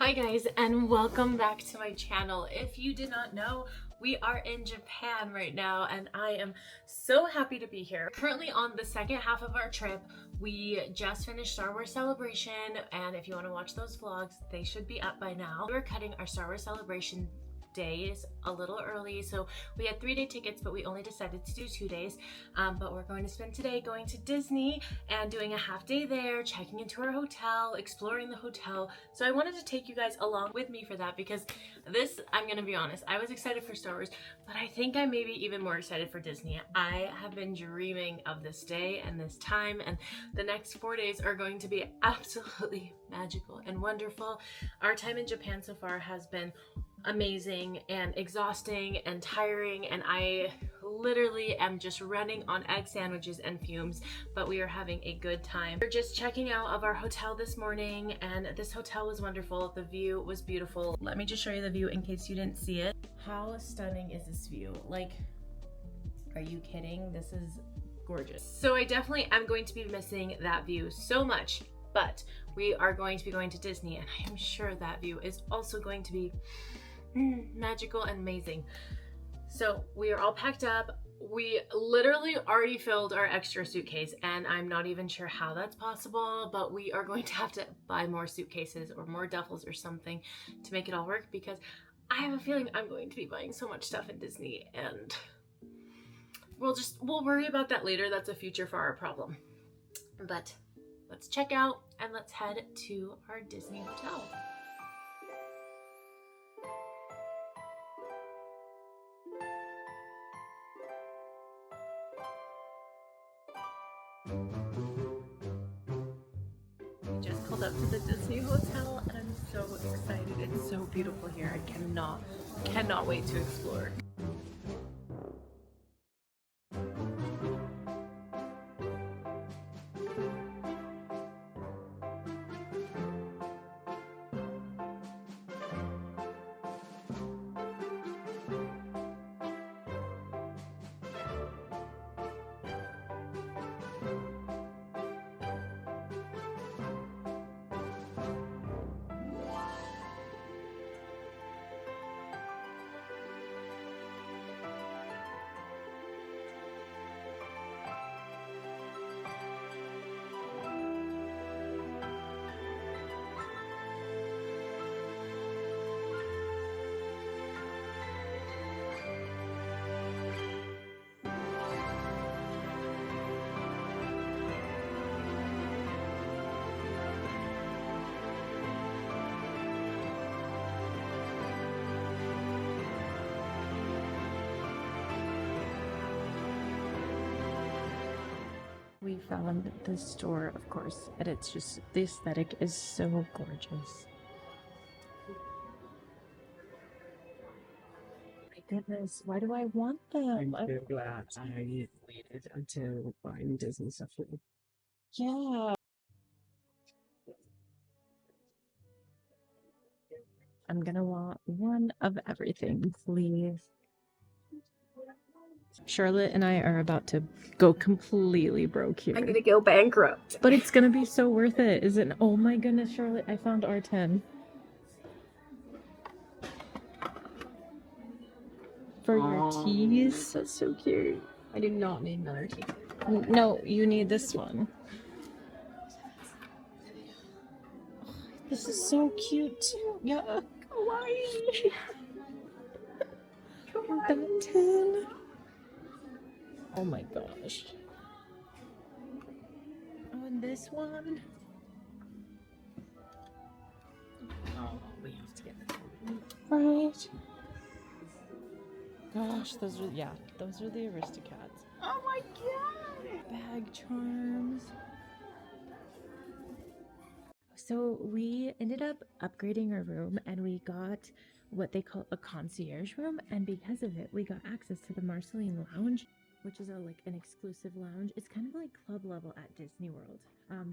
Hi guys, and welcome back to my channel. If you did not know, we are in Japan right now and I am so happy to be here. Currently on the second half of our trip. We just finished Star Wars Celebration, and if you want to watch those vlogs, they should be up by now. We're cutting our Star Wars Celebration days a little early, so we had 3-day tickets, but we only decided to do 2 days. But we're going to spend today going to Disney and doing a half day there, checking into our hotel, exploring the hotel. So I wanted to take you guys along with me for that, because this, I'm gonna be honest, I was excited for Star Wars, but I think I may be even more excited for Disney. I have been dreaming of this day and this time, and the next 4 days are going to be absolutely magical and wonderful. Our time in Japan so far has been amazing and exhausting and tiring, and I literally am just running on egg sandwiches and fumes, but we are having a good time. We're just checking out of our hotel this morning, and this hotel was wonderful. The view was beautiful. Let me just show you the view in case you didn't see it. How stunning is this view? Like, are you kidding? This is gorgeous. So I definitely am going to be missing that view so much, but we are going to be going to Disney, and I am sure that view is also going to be magical and amazing. So we are all packed up. We literally already filled our extra suitcase, and I'm not even sure how that's possible, but we are going to have to buy more suitcases or more duffels or something to make it all work, because I have a feeling I'm going to be buying so much stuff in Disney, and we'll worry about that later. That's a future for our problem. But let's check out and let's head to our Disney hotel. We just pulled up to the Disney hotel and I'm so excited. It's so beautiful here. I cannot wait to explore. We found this store, of course, and it's just, the aesthetic is so gorgeous. My goodness, why do I want them? I'm so glad I waited until buying Disney stuff. Yeah. I'm gonna want one of everything, please. Charlotte and I are about to go completely broke here. I'm gonna go bankrupt. But it's gonna be so worth it, isn't it? Oh my goodness, Charlotte, I found R10. For your teas. That's so cute. I do not need another tea. No, you need this one. This is so cute. Yeah. Kawaii. R10. Oh my gosh. Oh, and this one. Oh, we have to get this one. Right. Gosh, those are the Aristocats. Oh my god! Bag charms. So we ended up upgrading our room, and we got what they call a concierge room, and because of it we got access to the Marceline Lounge, which is an exclusive lounge. It's kind of like club level at Disney World.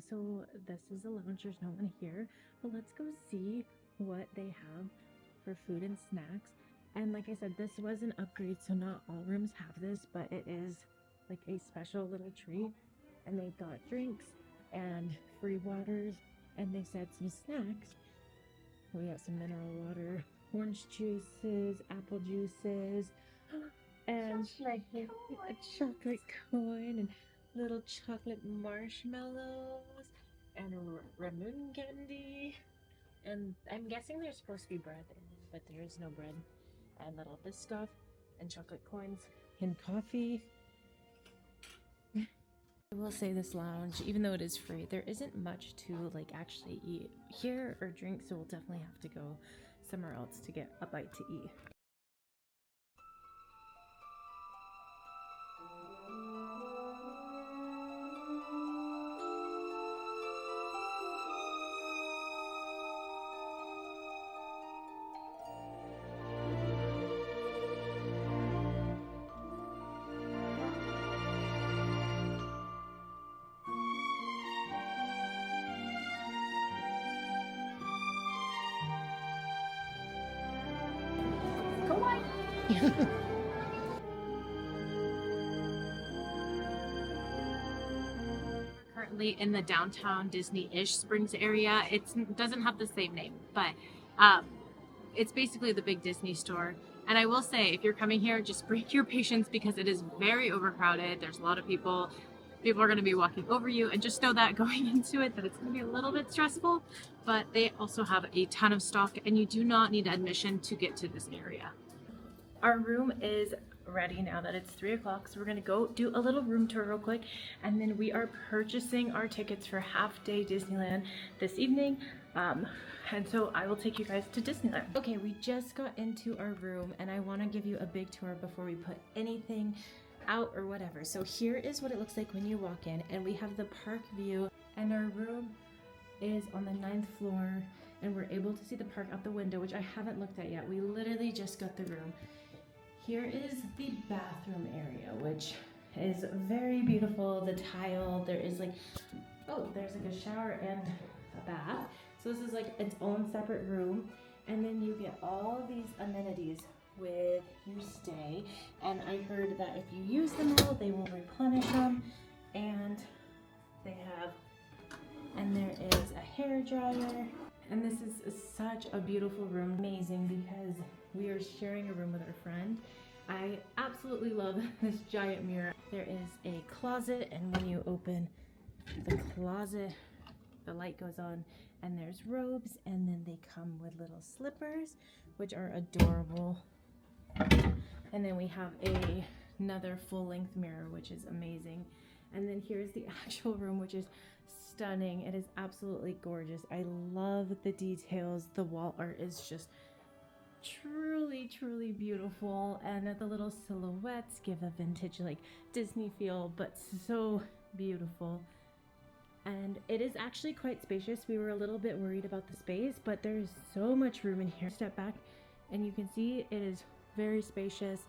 So this is a lounge, there's no one here, but let's go see what they have for food and snacks. And like I said, this was an upgrade, so not all rooms have this, but it is like a special little treat. And they've got drinks and free waters, and they said some snacks. We got some mineral water, orange juices, apple juices, and a chocolate coin and little chocolate marshmallows and ramune candy. And I'm guessing there's supposed to be bread in it, but there is no bread. And little Biscoff and chocolate coins and coffee. I will say this lounge, even though it is free, there isn't much to like actually eat here or drink, so we'll definitely have to go somewhere else to get a bite to eat. Currently in the downtown Disney-ish Springs area. It doesn't have the same name, but it's basically the big Disney store. And I will say, if you're coming here, just bring your patience because it is very overcrowded. There's a lot of people. People are going to be walking over you, and just know that going into it that it's going to be a little bit stressful, but they also have a ton of stock and you do not need admission to get to this area. Our room is ready now that it's 3 o'clock, so we're gonna go do a little room tour real quick, and then we are purchasing our tickets for half-day Disneyland this evening, and so I will take you guys to Disneyland. Okay, we just got into our room, and I want to give you a big tour before we put anything out or whatever. So here is what it looks like when you walk in, and we have the park view, and our room is on the 9th floor, and we're able to see the park out the window, which I haven't looked at yet. We literally just got the room. Here is the bathroom area, which is very beautiful. The tile, there is like, oh, there's like a shower and a bath. So this is like its own separate room. And then you get all of these amenities with your stay. And I heard that if you use them all, they will replenish them. And they have, and there is a hair dryer. And this is such a beautiful room, amazing, because we are sharing a room with our friend. I absolutely love this giant mirror. There is a closet, and when you open the closet, the light goes on, and there's robes, and then they come with little slippers, which are adorable. And then we have another full-length mirror, which is amazing. And then here's the actual room, which is stunning. It is absolutely gorgeous. I love the details. The wall art is just truly beautiful, and the little silhouettes give a vintage like Disney feel, but so beautiful. And it is actually quite spacious. We were a little bit worried about the space, but there's so much room in here. Step back and you can see it is very spacious,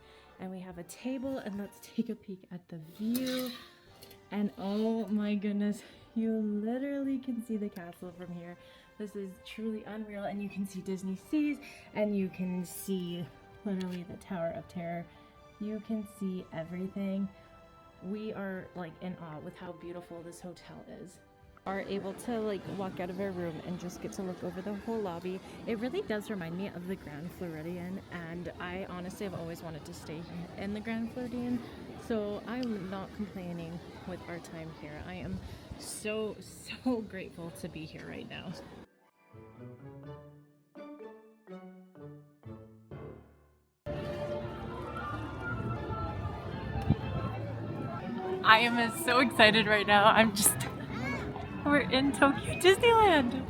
and we have a table, and let's take a peek at the view. And oh my goodness, you literally can see the castle from here. This is truly unreal, and you can see Disney Seas, and you can see literally the Tower of Terror. You can see everything. We are like in awe with how beautiful this hotel is. Are able to like walk out of our room and just get to look over the whole lobby. It really does remind me of the Grand Floridian, and I honestly have always wanted to stay in the Grand Floridian, so I'm not complaining with our time here. I am so grateful to be here right now. I am so excited right now. We're in Tokyo Disneyland.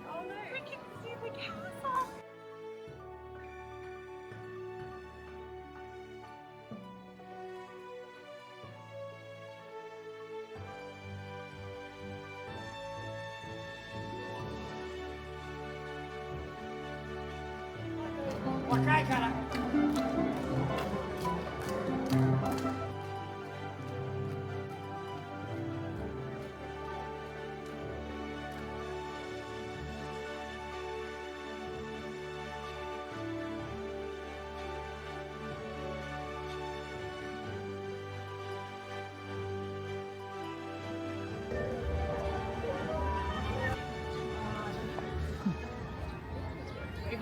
Oh, we can see the castle.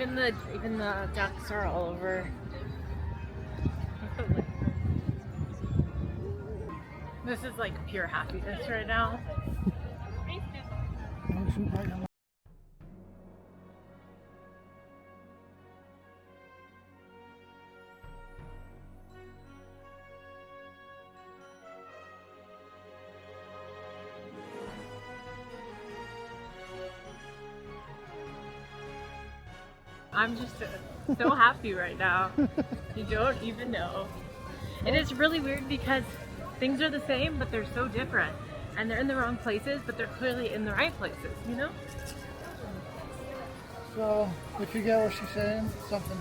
Even the ducks are all over. This is like pure happiness right now. I'm just so happy right now. You don't even know. It is really weird because things are the same, but they're so different. And they're in the wrong places, but they're clearly in the right places, you know? So, did you get what she's saying? Something.